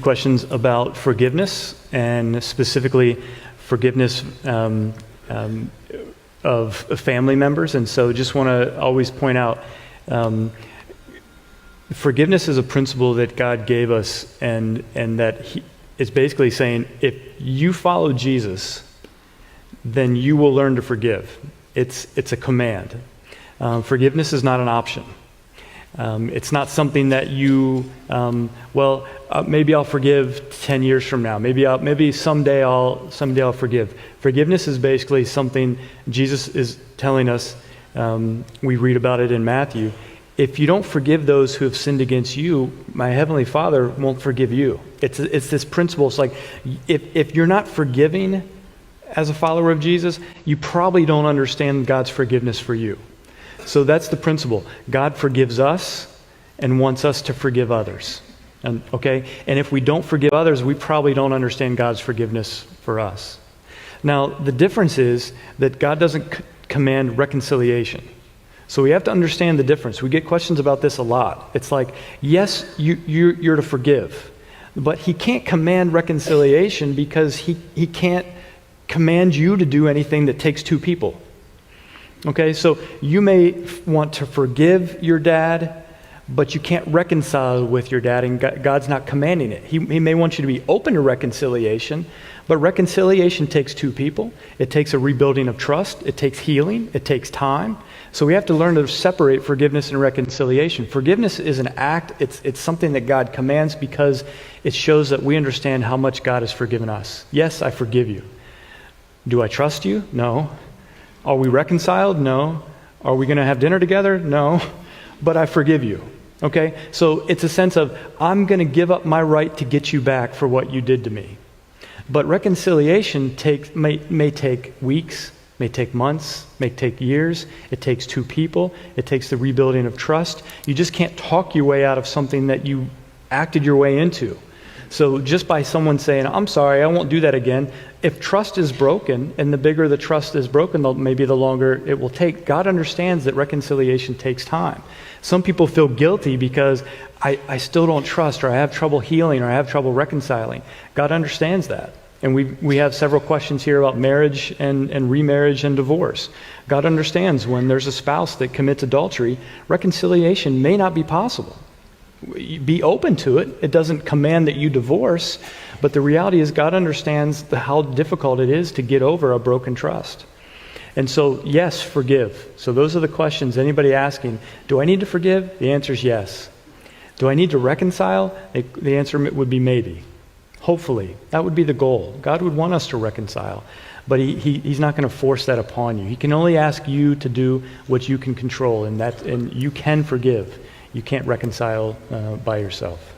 Questions about forgiveness, and specifically forgiveness of family members. And so just want to always point out, forgiveness is a principle that God gave us, and that He is basically saying, if you follow Jesus, then you will learn to forgive. It's a command. Forgiveness is not an option. It's not something that you, maybe I'll forgive 10 years from now. Maybe someday I'll forgive. Forgiveness is basically something Jesus is telling us. We read about it in Matthew. If you don't forgive those who have sinned against you, my heavenly Father won't forgive you. It's this principle. It's like, if you're not forgiving as a follower of Jesus, you probably don't understand God's forgiveness for you. So that's the principle. God forgives us and wants us to forgive others. And if we don't forgive others, we probably don't understand God's forgiveness for us. Now, the difference is that God doesn't command reconciliation. So we have to understand the difference. We get questions about this a lot. It's like, yes, you're to forgive, but He can't command reconciliation because he can't command you to do anything that takes two people. Okay, so you may want to forgive your dad, but you can't reconcile with your dad, and God's not commanding it. He may want you to be open to reconciliation, but reconciliation takes two people. It takes a rebuilding of trust. It takes healing. It takes time. So we have to learn to separate forgiveness and reconciliation. Forgiveness is an act. It's something that God commands because it shows that we understand how much God has forgiven us. Yes, I forgive you. Do I trust you? No. Are we reconciled? No. Are we going to have dinner together? No. But I forgive you. Okay? So it's a sense of, I'm going to give up my right to get you back for what you did to me. But reconciliation may take weeks, may take months, may take years. It takes two people. It takes the rebuilding of trust. You just can't talk your way out of something that you acted your way into. So just by someone saying, I'm sorry, I won't do that again, if trust is broken, and the bigger the trust is broken, maybe the longer it will take. God understands that reconciliation takes time. Some people feel guilty because I still don't trust, or I have trouble healing, or I have trouble reconciling. God understands that. And we have several questions here about marriage and remarriage and divorce. God understands when there's a spouse that commits adultery, reconciliation may not be possible. Be open to it. It doesn't command that you divorce, but the reality is God understands how difficult it is to get over a broken trust. And so, yes, forgive. So those are the questions. Anybody asking, do I need to forgive? The answer is yes. Do I need to reconcile? The answer would be maybe. Hopefully. That would be the goal. God would want us to reconcile, but He's not going to force that upon you. He can only ask you to do what you can control, and you can forgive. You can't reconcile by yourself.